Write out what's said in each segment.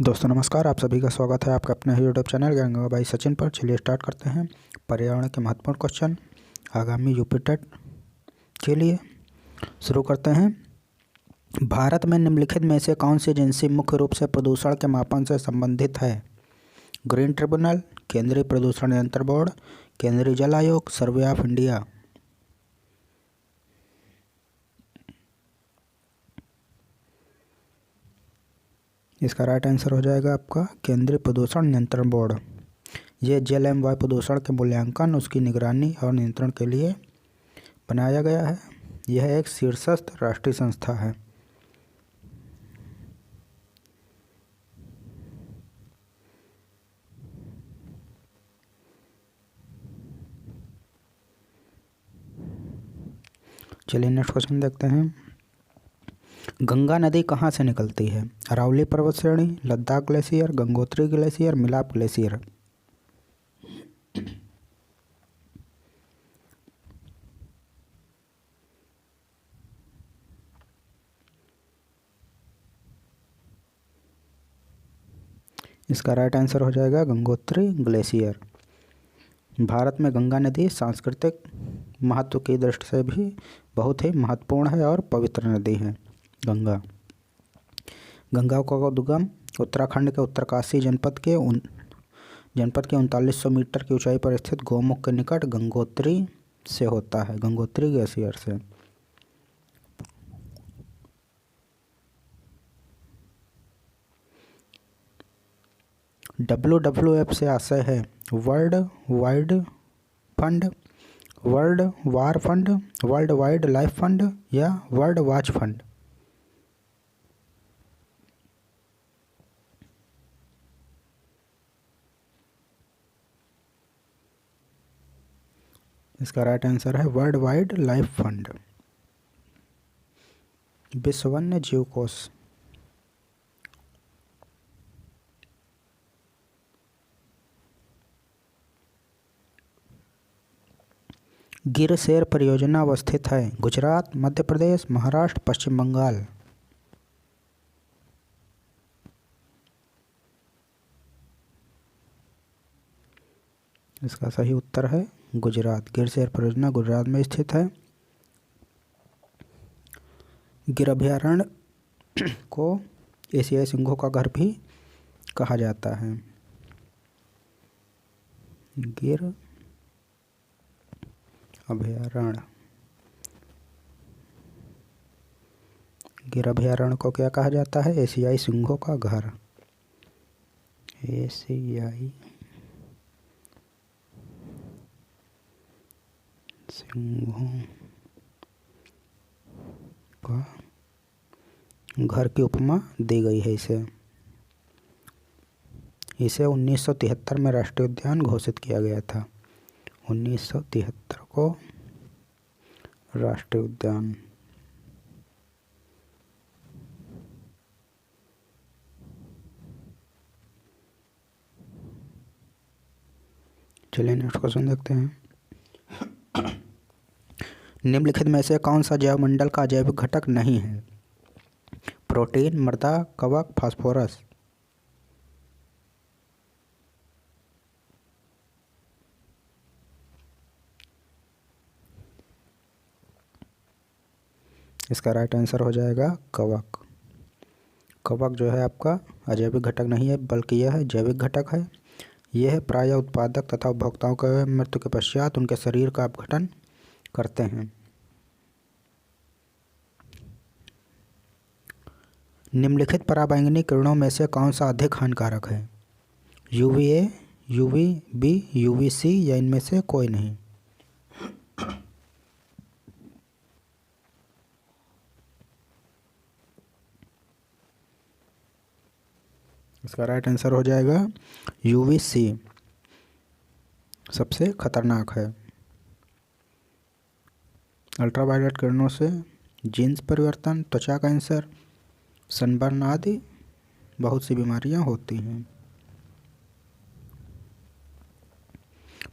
दोस्तों नमस्कार, आप सभी का स्वागत है आपका अपने YouTube channel Ganga by Sachin पर। चलिए स्टार्ट करते हैं पर्यावरण के महत्वपूर्ण क्वेश्चन आगामी यूपी टेट के लिए। शुरू करते हैं। भारत में निम्नलिखित में से कौन सी एजेंसी मुख्य रूप से प्रदूषण के मापन से संबंधित है? ग्रीन ट्रिब्यूनल, केंद्रीय प्रदूषण नियंत्रण बोर्ड, केंद्रीय जल आयोग, सर्वे ऑफ इंडिया। इसका राइट आंसर हो जाएगा आपका केंद्रीय प्रदूषण नियंत्रण बोर्ड। ये जल एवं वायु प्रदूषण के मूल्यांकन, उसकी निगरानी और नियंत्रण के लिए बनाया गया है। यह एक शीर्षस्थ राष्ट्रीय संस्था है। चलिए नेक्स्ट क्वेश्चन देखते हैं। गंगा नदी कहाँ से निकलती है? अरावली पर्वत श्रेणी, लद्दाख ग्लेशियर, गंगोत्री ग्लेशियर, मिलाप ग्लेशियर। इसका राइट आंसर हो जाएगा गंगोत्री ग्लेशियर। भारत में गंगा नदी सांस्कृतिक महत्व की दृष्टि से भी बहुत ही महत्वपूर्ण है और पवित्र नदी है गंगा। गंगा का उद्गम उत्तराखंड के उत्तरकाशी जनपद के 3900 मीटर की ऊंचाई पर स्थित गौमुख के निकट गंगोत्री से होता है, गंगोत्री ग्लेशियर से। WWF से आशय है world wide fund, world war fund, world wide life fund या वर्ल्ड वाच फंड। इसका राइट आंसर है वर्ल्ड वाइड लाइफ फंड। विश्व वन्य जीव कोष। गिर शेर परियोजना अवस्थित है गुजरात, मध्य प्रदेश, महाराष्ट्र, पश्चिम बंगाल। इसका सही उत्तर है गुजरात। गिर शेर परियोजना गुजरात में स्थित है। गिर अभयारण्य को एशियाई सिंहों का घर भी कहा जाता है। गिर अभयारण्य, गिर अभयारण्य को क्या कहा जाता है? एशियाई सिंहों का घर। एशियाई सिंहों का घर की उपमा दी गई है इसे। 1973 में राष्ट्रीय उद्यान घोषित किया गया था। 1973 को राष्ट्रीय उद्यान। चलिए नेक्स्ट क्वेश्चन देखते हैं। निम्नलिखित में से कौन सा जैव मंडल का जैविक घटक नहीं है? प्रोटीन, मृदा, कवक, फास्फोरस। इसका राइट आंसर हो जाएगा कवक। कवक जो है आपका अजैविक घटक नहीं है, बल्कि यह जैविक घटक है। यह प्रायः उत्पादक तथा उपभोक्ताओं के मृत्यु के पश्चात उनके शरीर का अपघटन करते हैं। निम्नलिखित पराबैंगनी किरणों में से कौन सा अधिक हानिकारक है? UVA, UVB, UVC या इनमें से कोई नहीं। इसका राइट आंसर हो जाएगा UVC सबसे खतरनाक है। अल्ट्रावायलेट किरणों से जीन्स परिवर्तन, त्वचा कैंसर, सनबर्न आदि बहुत सी बीमारियां होती हैं।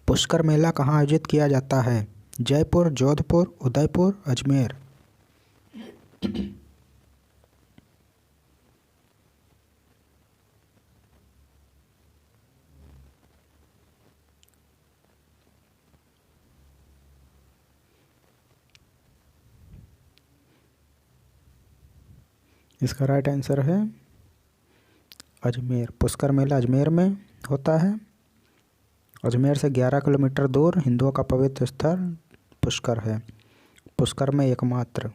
पुष्कर मेला कहाँ आयोजित किया जाता है? जयपुर, जोधपुर, उदयपुर, अजमेर। इसका राइट आंसर है अजमेर। पुष्कर मेला अजमेर में होता है। अजमेर से 11 किलोमीटर दूर हिंदुओं का पवित्र स्थल पुष्कर है। पुष्कर में एकमात्र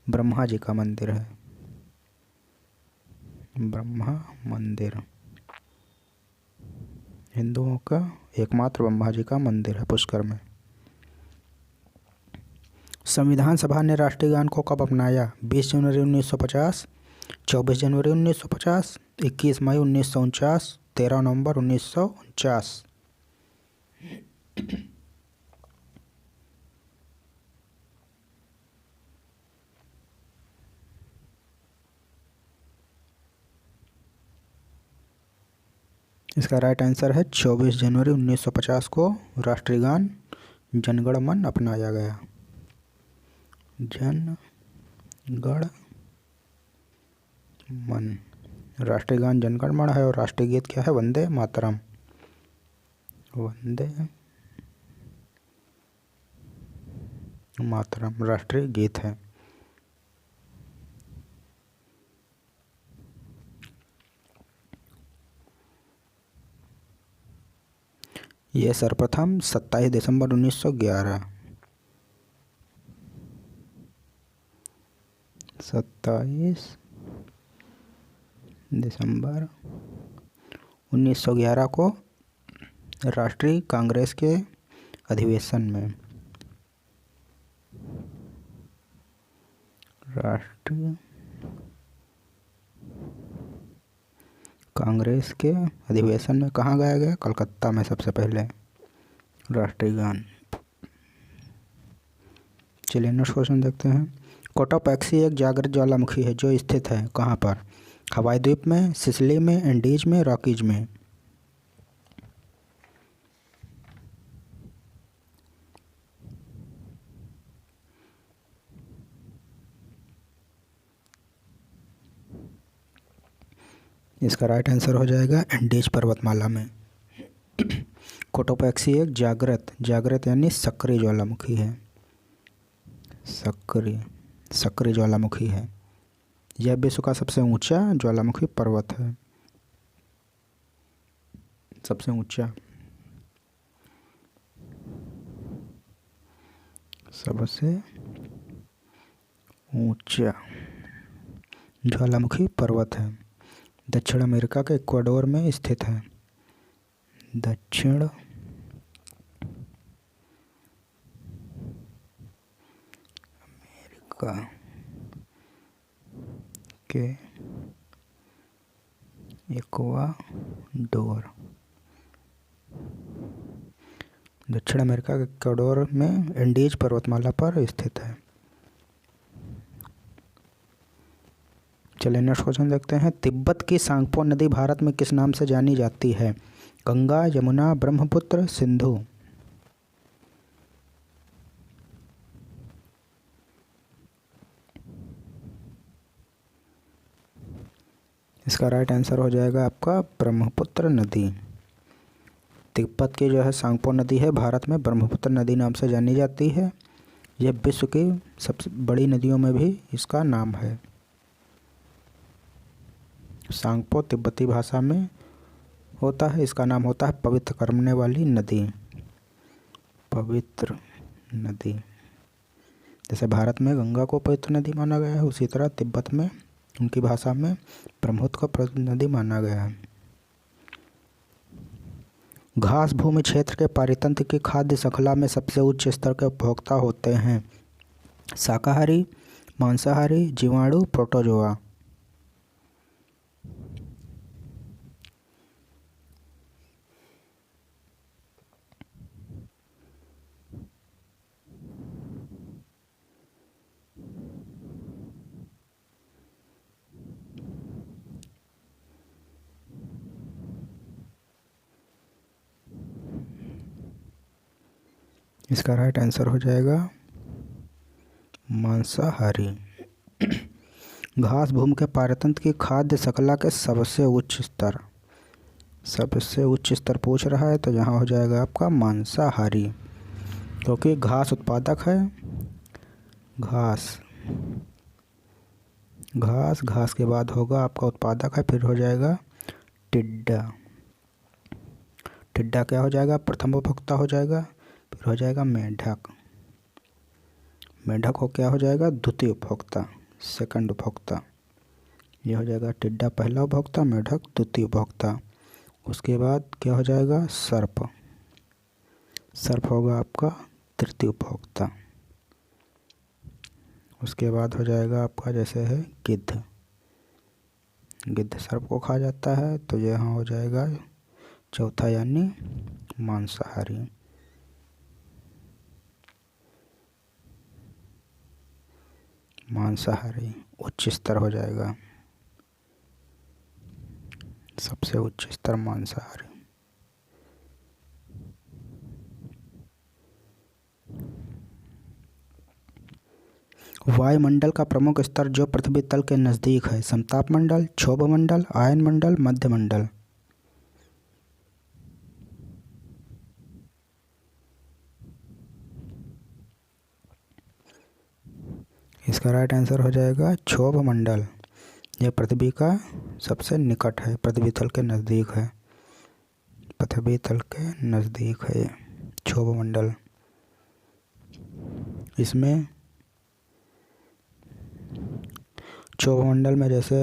ब्रह्मा जी का मंदिर है। ब्रह्मा मंदिर हिंदुओं का एकमात्र ब्रह्मा जी का मंदिर है पुष्कर में। संविधान सभा ने राष्ट्रीय गान को कब अपनाया? 20 जनवरी 1950, 24 जनवरी 1950, 21 मई 1949, 13 नवंबर 1949। इसका राइट आंसर है 24 जनवरी 1950 को राष्ट्रीय गान जनगण मन अपनाया गया। जनगण मन, राष्ट्रीय गान जनगण मन है और राष्ट्रीय गीत क्या है? वंदे मातरम। वंदे मातरम राष्ट्रीय गीत है। यह सर्वप्रथम 27 दिसंबर 1911 27 दिसंबर 1911 को राष्ट्रीय कांग्रेस के अधिवेशन में राष्ट्रीय कांग्रेस के अधिवेशन में कहाँ गाया गया? कलकत्ता में सबसे पहले राष्ट्रीय गान। चलिए नेक्स्ट क्वेश्चन देखते हैं। कोटोपैक्सी एक जागृत ज्वालामुखी है जो स्थित है कहाँ पर? हवाई द्वीप में, सिसिली में, एंडीज में, रॉकीज में। इसका राइट आंसर हो जाएगा एंडीज पर्वतमाला में। कोटोपैक्सी एक जागृत यानी सक्रिय ज्वालामुखी है। सक्रिय ज्वालामुखी है। यह विश्व का सबसे ऊंचा ज्वालामुखी पर्वत है। सबसे ऊंचा ज्वालामुखी पर्वत है। दक्षिण अमेरिका के इक्वाडोर में स्थित है। दक्षिण अमेरिका के इक्वाडोर, दक्षिण अमेरिका के इक्वाडोर में एंडीज पर्वतमाला पर स्थित है। चलिए नेक्स्ट क्वेश्चन देखते हैं। तिब्बत की सांगपो नदी भारत में किस नाम से जानी जाती है? गंगा, यमुना, ब्रह्मपुत्र, सिंधु। इसका राइट आंसर हो जाएगा आपका ब्रह्मपुत्र नदी। तिब्बत की जो है सांगपो नदी है भारत में ब्रह्मपुत्र नदी नाम से जानी जाती है। यह विश्व की सबसे बड़ी नदियों में भी इसका नाम है। सांगपो तिब्बती भाषा में होता है। इसका नाम होता है पवित्र करने वाली नदी। पवित्र नदी। जैसे भारत में गंगा को पवित्र नदी माना गया है, उसी तरह तिब्बत में उनकी भाषा में ब्रह्मपुत्र को पवित्र नदी माना गया है। घास भूमि क्षेत्र के पारितंत्र की खाद्य श्रृंखला में सबसे उच्च स्तर के उपभोक्ता होते हैं? शाकाहारी, मांसाहारी, जीवाणु, प्रोटोजोआ। इसका राइट आंसर हो जाएगा मांसाहारी। घास भूमि के पारतंत्र की खाद्य श्रृंखला के सबसे उच्च स्तर पूछ रहा है तो यहाँ हो जाएगा आपका मांसाहारी, क्योंकि घास उत्पादक है। घास, घास, घास के बाद होगा आपका उत्पादक है, फिर हो जाएगा टिड्डा, टिड्डा क्या हो जाएगा, प्रथम उपभोक्ता हो जाएगा, फिर हो जाएगा मेढक, मेढक हो क्या हो जाएगा, द्वितीय उपभोक्ता, सेकंड उपभोक्ता। ये हो जाएगा टिड्डा पहला उपभोक्ता, मेढक द्वितीय उपभोक्ता। उसके बाद क्या हो जाएगा, सर्प, सर्प होगा आपका तृतीय उपभोक्ता। उसके बाद हो जाएगा आपका जैसे है गिद्ध, गिद्ध सर्प को खा जाता है, तो यहाँ हो जाएगा चौथा यानी मांसाहारी। मांसाहारी उच्च स्तर हो जाएगा, सबसे उच्च स्तर मांसाहारी। वायुमंडल का प्रमुख स्तर जो पृथ्वी तल के नज़दीक है, समताप मंडल, क्षोभ मंडल, आयन मंडल, मध्य मंडल। इसका राइट आंसर हो जाएगा क्षोभ मंडल। यह पृथ्वी का सबसे निकट है, पृथ्वी तल के नज़दीक है, पृथ्वी तल के नज़दीक है ये क्षोभ मंडल। इसमें क्षोभ मंडल में जैसे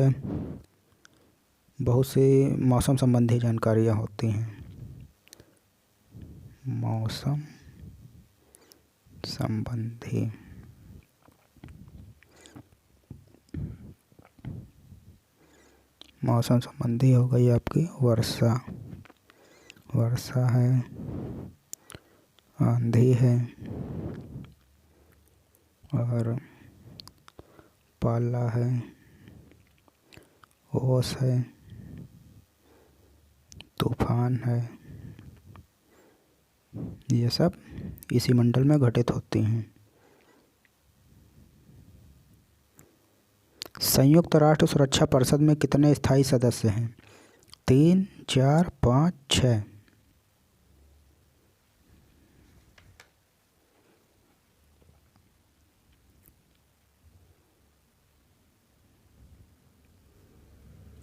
बहुत सी मौसम संबंधी जानकारियाँ होती हैं, मौसम संबंधी, मौसम संबंधी हो गई आपकी वर्षा, वर्षा है, आंधी है, और पाला है, ओस है, तूफान है, ये सब इसी मंडल में घटित होती हैं। संयुक्त राष्ट्र सुरक्षा परिषद में कितने स्थायी सदस्य हैं, 3, 4, 5, 6।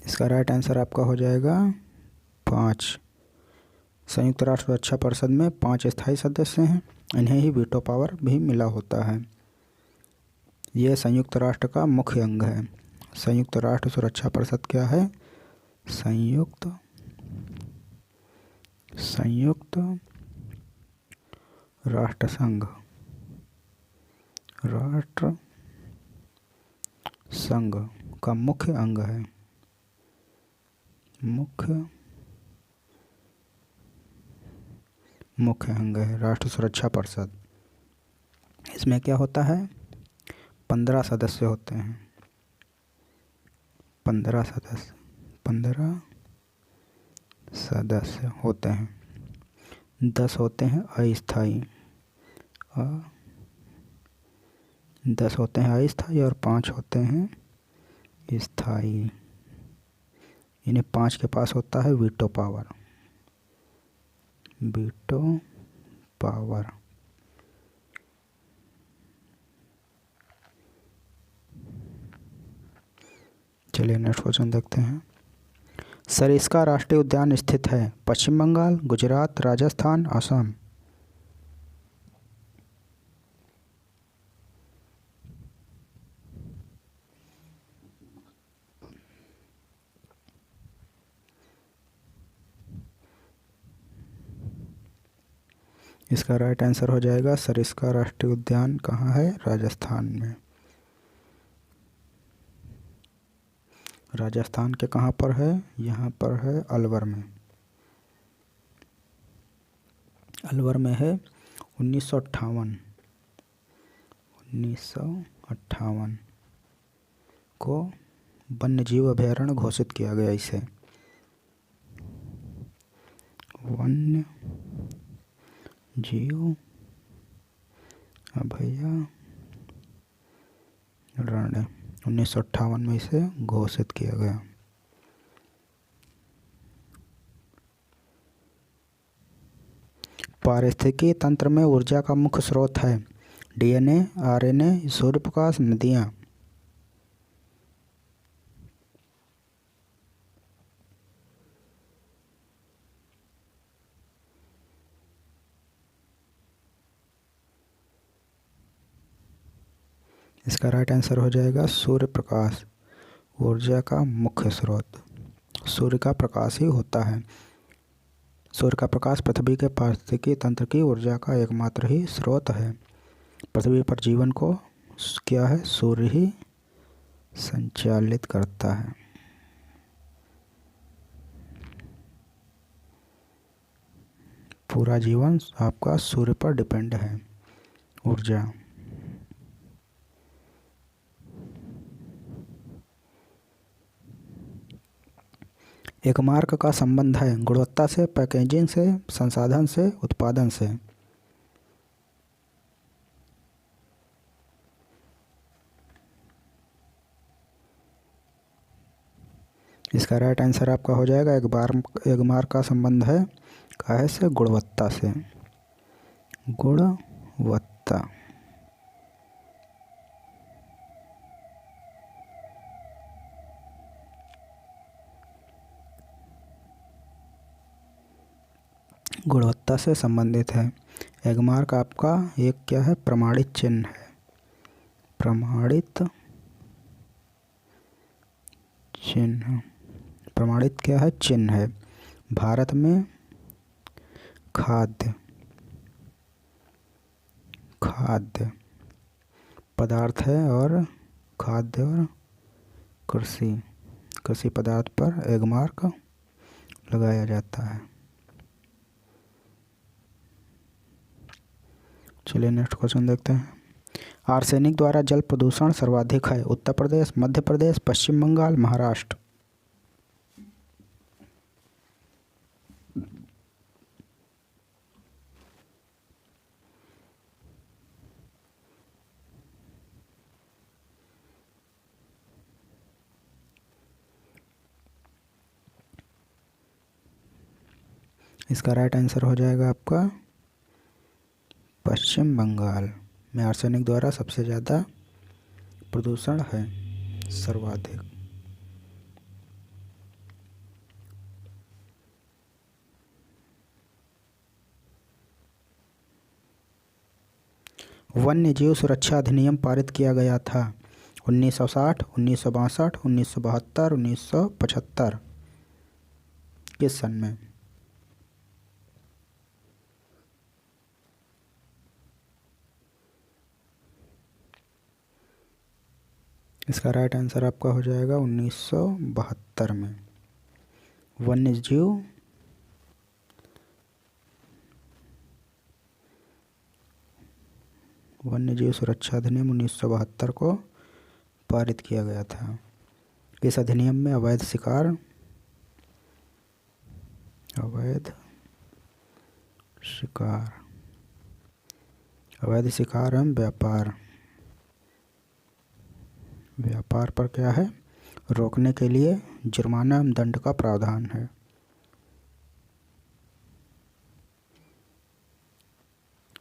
इसका राइट आंसर आपका हो जाएगा 5। संयुक्त राष्ट्र सुरक्षा परिषद में 5 स्थायी सदस्य हैं, इन्हें ही वीटो पावर भी मिला होता है। यह संयुक्त राष्ट्र का मुख्य अंग है। संयुक्त राष्ट्र सुरक्षा परिषद क्या है, संयुक्त राष्ट्र संघ, राष्ट्र संघ का मुख्य अंग है, मुख्य अंग है राष्ट्र सुरक्षा परिषद। इसमें क्या होता है, 15 सदस्य होते हैं, 15 सदस्य होते हैं, 10 होते हैं अस्थायी, 10 होते हैं अस्थायी और 5 होते हैं स्थायी। इन्हें 5 के पास होता है वीटो पावर, वीटो पावर। चलिए नेक्स्ट क्वेश्चन देखते हैं। सरिस्का राष्ट्रीय उद्यान स्थित है पश्चिम बंगाल, गुजरात, राजस्थान, असम। इसका राइट आंसर हो जाएगा सरिस्का राष्ट्रीय उद्यान कहाँ है, राजस्थान में। राजस्थान के कहाँ पर है, यहाँ पर है अलवर में, अलवर में है। 1958 को वन्यजीव अभयारण्य घोषित किया गया इसे, वन्य जीव अभयारण्य 1958 में इसे घोषित किया गया। पारिस्थितिकी तंत्र में ऊर्जा का मुख्य स्रोत है DNA, RNA, सूर्य प्रकाश, नदियाँ। इसका राइट आंसर हो जाएगा सूर्य प्रकाश, ऊर्जा का मुख्य स्रोत। सूर्य का प्रकाश ही होता है। सूर्य का प्रकाश पृथ्वी के पारिस्थितिकी तंत्र की ऊर्जा का एकमात्र ही स्रोत है। पृथ्वी पर जीवन को क्या है, सूर्य ही संचालित करता है। पूरा जीवन आपका सूर्य पर डिपेंड है, ऊर्जा। एक मार्क का संबंध है गुणवत्ता से, पैकेजिंग से, संसाधन से, उत्पादन से। इसका राइट आंसर आपका हो जाएगा एक मार्क का संबंध है काहे से, गुणवत्ता से। गुणवत्ता। गुणवत्ता से संबंधित है। एगमार्क आपका एक क्या है, प्रमाणित चिन्ह है। प्रमाणित चिन्ह, प्रमाणित क्या है, चिन्ह है। भारत में खाद्य पदार्थ है, और खाद्य और कृषि पदार्थ पर एगमार्क लगाया जाता है। चलिए नेक्स्ट क्वेश्चन देखते हैं। आर्सेनिक द्वारा जल प्रदूषण सर्वाधिक है। उत्तर प्रदेश, मध्य प्रदेश, पश्चिम बंगाल, महाराष्ट्र। इसका राइट आंसर हो जाएगा आपका पश्चिम बंगाल में आर्सेनिक द्वारा सबसे ज़्यादा प्रदूषण है, सर्वाधिक। वन्य जीव सुरक्षा अधिनियम पारित किया गया था 1960, 1962, 1972, 1975। किस सन में? इसका राइट आंसर आपका हो जाएगा 1972 में। वन्य जीव सुरक्षा अधिनियम 1972 को पारित किया गया था। इस अधिनियम में अवैध शिकार एवं व्यापार पर क्या है, रोकने के लिए जुर्माना एवं दंड का प्रावधान है।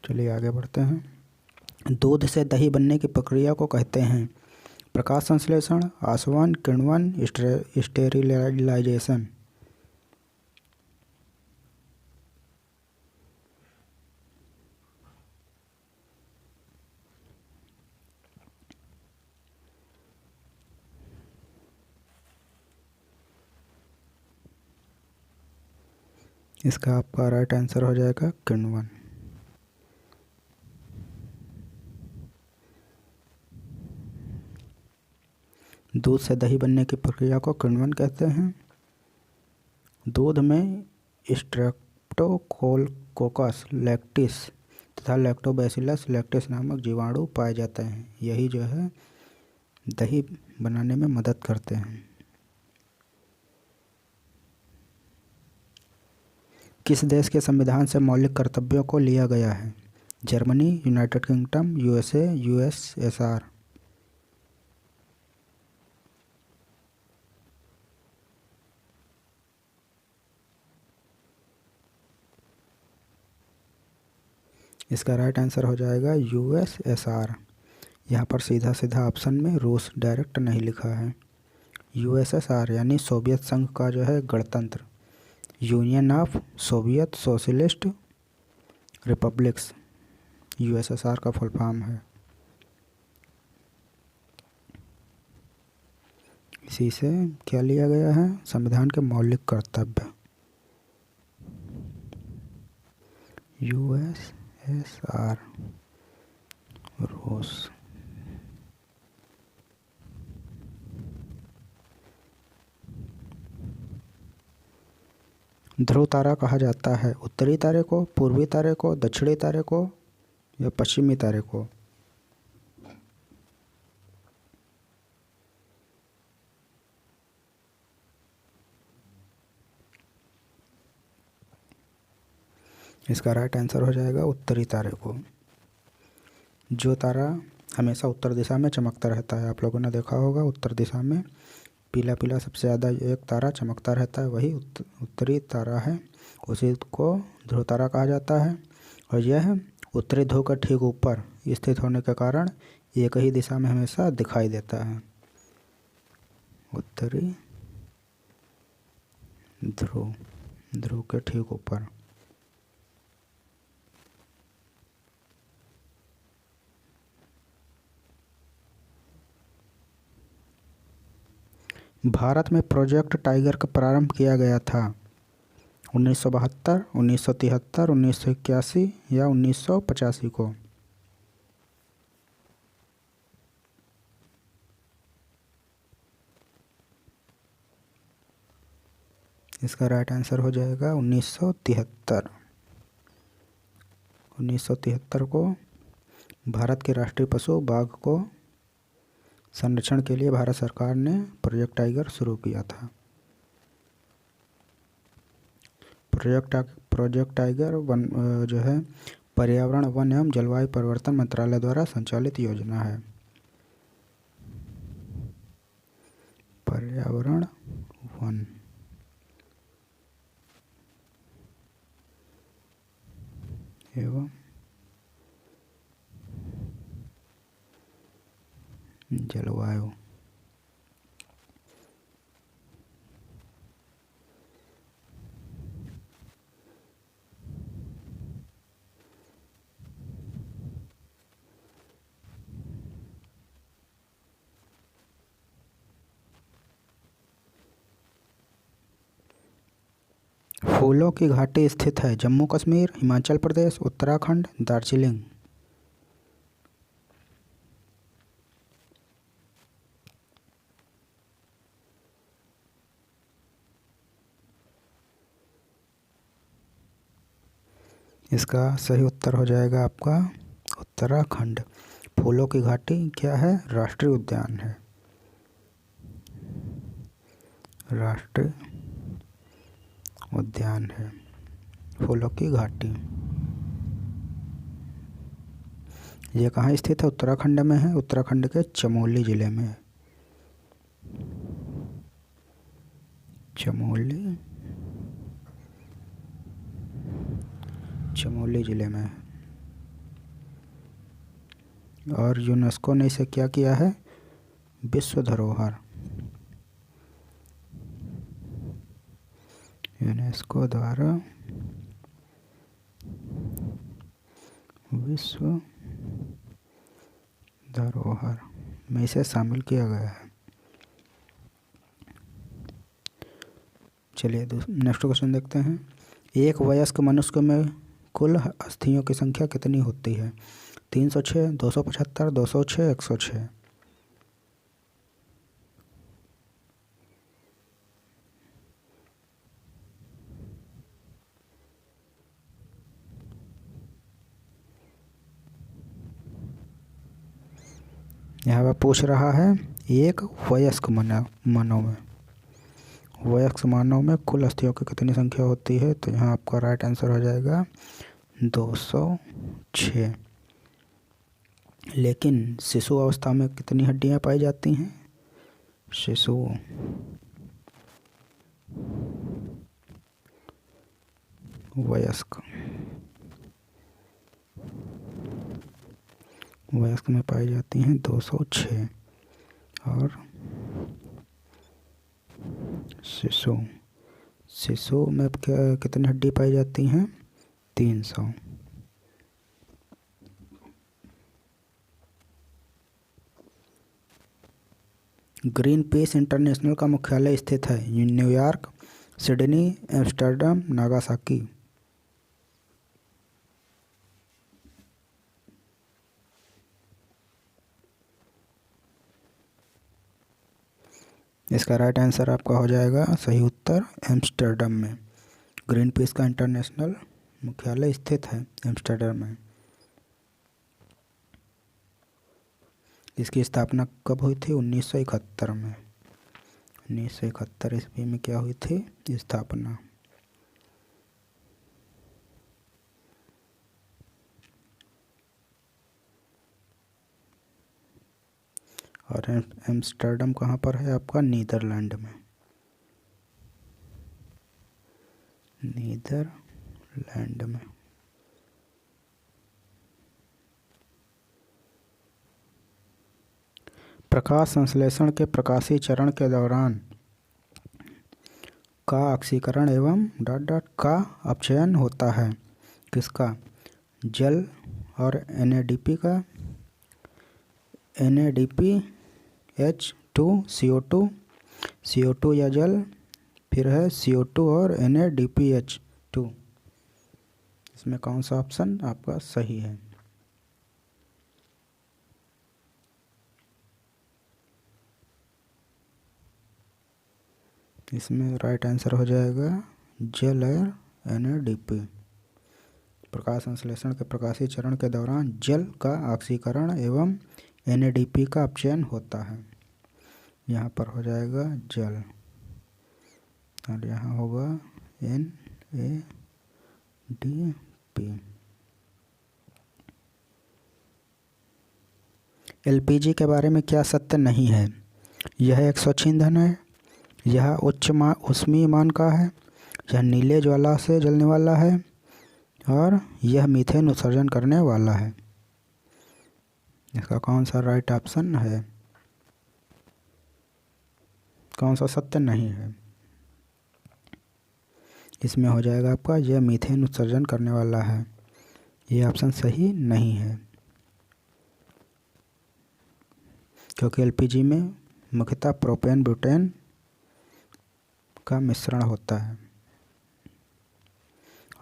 चलिए आगे बढ़ते हैं। दूध से दही बनने की प्रक्रिया को कहते हैं प्रकाश संश्लेषण, आसवन, किण्वन, स्टेरिलाइजेशन। इसका आपका राइट आंसर हो जाएगा किण्वन। दूध से दही बनने की प्रक्रिया को किण्वन कहते हैं। दूध में स्ट्रेप्टोकोकस लैक्टिस तथा लैक्टोबैसिलस लैक्टिस नामक जीवाणु पाए जाते हैं। यही जो है दही बनाने में मदद करते हैं। किस देश के संविधान से मौलिक कर्तव्यों को लिया गया है? Germany, United kingdom, USA, USSR। इसका राइट आंसर हो जाएगा यूएसएसआर। यहाँ पर सीधा सीधा ऑप्शन में रूस डायरेक्ट नहीं लिखा है। यूएसएसआर यानी सोवियत संघ का जो है गणतंत्र, union of Soviet socialist republics, USSR का फुल फॉर्म है। इसी से क्या लिया गया है, संविधान के मौलिक कर्तव्य। यूएसएसआर रूस। ध्रुव तारा कहा जाता है उत्तरी तारे को, पूर्वी तारे को, दक्षिणी तारे को या पश्चिमी तारे को। इसका राइट आंसर हो जाएगा उत्तरी तारे को। जो तारा हमेशा उत्तर दिशा में चमकता रहता है, आप लोगों ने देखा होगा उत्तर दिशा में पीला पीला सबसे ज़्यादा एक तारा चमकता रहता है, वही उत्तरी तारा है, उसी को ध्रुव तारा कहा जाता है। और यह उत्तरी ध्रुव के ठीक ऊपर स्थित होने के कारण एक ही दिशा में हमेशा दिखाई देता है, उत्तरी ध्रुव, ध्रुव के ठीक ऊपर। भारत में प्रोजेक्ट टाइगर का प्रारंभ किया गया था 1972, 1973, 1981 या 1985 को। इसका राइट आंसर हो जाएगा 1973। 1973 को भारत के राष्ट्रीय पशु बाघ को संरक्षण के लिए भारत सरकार ने प्रोजेक्ट टाइगर शुरू किया था। प्रोजेक्ट टाइगर वन जो है पर्यावरण, वन एवं जलवायु परिवर्तन मंत्रालय द्वारा संचालित योजना है। पर्यावरण, वन एवं जलवायु। फूलों की घाटी स्थित है जम्मू कश्मीर, हिमाचल प्रदेश, उत्तराखंड, दार्जिलिंग। इसका सही उत्तर हो जाएगा आपका उत्तराखंड। फूलों की घाटी क्या है, राष्ट्रीय उद्यान है, राष्ट्रीय उद्यान है फूलों की घाटी। ये कहाँ स्थित है, उत्तराखंड में है, उत्तराखंड के चमोली जिले में है। चमोली जिले में है। और यूनेस्को ने इसे क्या किया है, विश्व धरोहर, यूनेस्को द्वारा विश्व धरोहर में इसे शामिल किया गया है। चलिए नेक्स्ट क्वेश्चन देखते हैं। एक वयस्क मनुष्य में कुल अस्थियों की संख्या कितनी होती है, 306, 275, 206, 106। यहाँ पर पूछ रहा है एक वयस्क मानव में, वयस्क मानव में कुल अस्थियों की कितनी संख्या होती है, तो यहाँ आपका राइट आंसर हो जाएगा 206। लेकिन शिशु अवस्था में कितनी हड्डियाँ पाई जाती हैं, शिशु वयस्क वयस्क में पाई जाती हैं 206 और शिशु में कितनी हड्डी पाई जाती हैं 300। ग्रीन पीस इंटरनेशनल का मुख्यालय स्थित है न्यूयॉर्क, सिडनी, एम्स्टर्डम, नागासाकी। इसका राइट आंसर आपका हो जाएगा सही उत्तर एम्स्टर्डम में। ग्रीन पीस का इंटरनेशनल मुख्यालय स्थित है एम्स्टर्डम में। इसकी स्थापना कब हुई थी 1971 में। 1971 ईस्वी में क्या हुई थी स्थापना। और एम्स्टर्डम कहाँ पर है आपका नीदरलैंड में। नीदरलैंड में। प्रकाश संश्लेषण के प्रकाशीय चरण के दौरान का ऑक्सीकरण एवं का अपचयन होता है। किसका जल और NADP का NADPH2 CO2 या जल, फिर है CO2 और NADPH2। इसमें कौन सा ऑप्शन आपका सही है। इसमें राइट आंसर हो जाएगा जल और NADP। प्रकाश संश्लेषण के प्रकाशीय चरण के दौरान जल का ऑक्सीकरण एवं NADP का अपचयन होता है। यहाँ पर हो जाएगा जल और यहाँ होगा NADP। LPG के बारे में क्या सत्य नहीं है। यह एक स्वच्छ ईंधन है, यह उच्च ऊष्मीय मान का है, यह नीले ज्वाला से जलने वाला है और यह मीथेन उत्सर्जन करने वाला है। इसका कौन सा राइट ऑप्शन है, कौन सा सत्य नहीं है। इसमें हो जाएगा आपका यह मीथेन उत्सर्जन करने वाला है। ये ऑप्शन सही नहीं है क्योंकि LPG में मुख्यतः प्रोपेन ब्यूटेन का मिश्रण होता है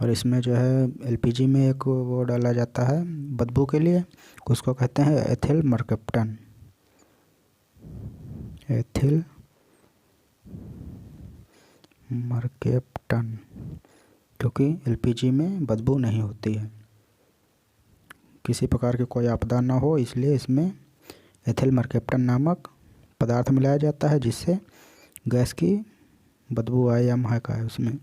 और इसमें जो है LPG में एक वो डाला जाता है बदबू के लिए, उसको कहते हैं एथिल मर्केप्टन। एथिल मर्केप्टन क्योंकि LPG में बदबू नहीं होती है, किसी प्रकार की कोई आपदा ना हो, इसलिए इसमें एथिल मर्केप्टन नामक पदार्थ मिलाया जाता है जिससे गैस की बदबू आए या महक आए उसमें।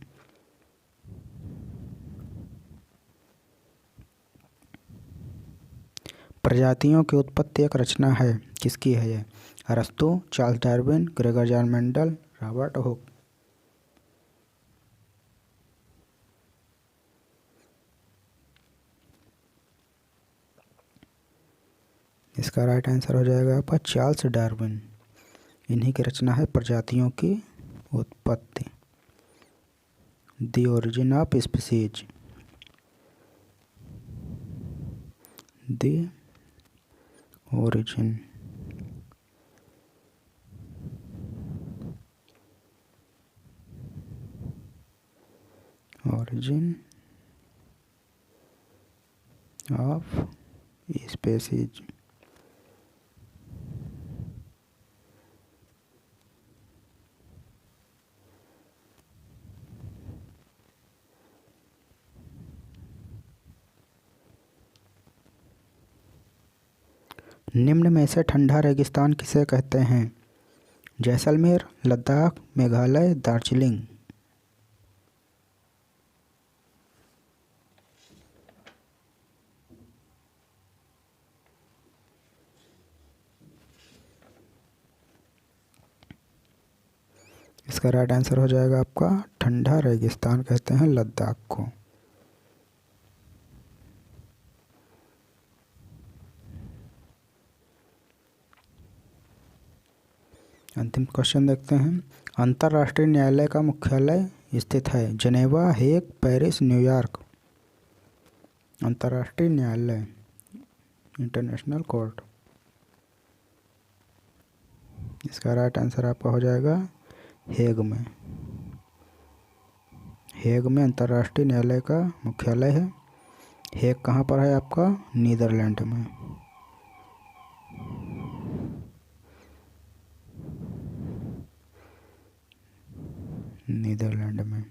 प्रजातियों की उत्पत्ति एक रचना है, किसकी है यह। अरस्तु, Charles Darwin, Gregor John Mendel, Robert Hooke. इसका राइट आंसर हो जाएगा आपका चार्ल्स डार्विन। इन्हीं की रचना है प्रजातियों की उत्पत्ति, the origin of species. The origin of species. निम्न में से ठंडा रेगिस्तान किसे कहते हैं। जैसलमेर, लद्दाख, मेघालय, दार्जिलिंग। इसका राइट आंसर हो जाएगा आपका ठंडा रेगिस्तान कहते हैं लद्दाख को। अंतिम क्वेश्चन देखते हैं। अंतर्राष्ट्रीय न्यायालय का मुख्यालय स्थित है जेनेवा, हेग, पेरिस, न्यूयॉर्क। अंतर्राष्ट्रीय न्यायालय, इंटरनेशनल कोर्ट। इसका राइट आंसर आपका हो जाएगा हेग में। हेग में अंतर्राष्ट्रीय न्यायालय का मुख्यालय है। हेग कहाँ पर है आपका? नीदरलैंड में। नीदरलैंड में।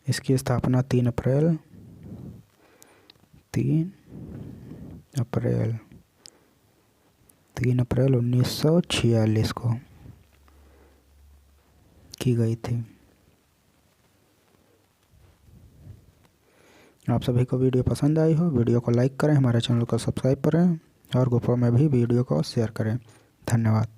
इसकी स्थापना 3 अप्रैल 1946 को की गई थी। आप सभी को वीडियो पसंद आई हो, वीडियो को लाइक करें, हमारे चैनल को सब्सक्राइब करें और ग्रुपों में भी वीडियो को शेयर करें। धन्यवाद।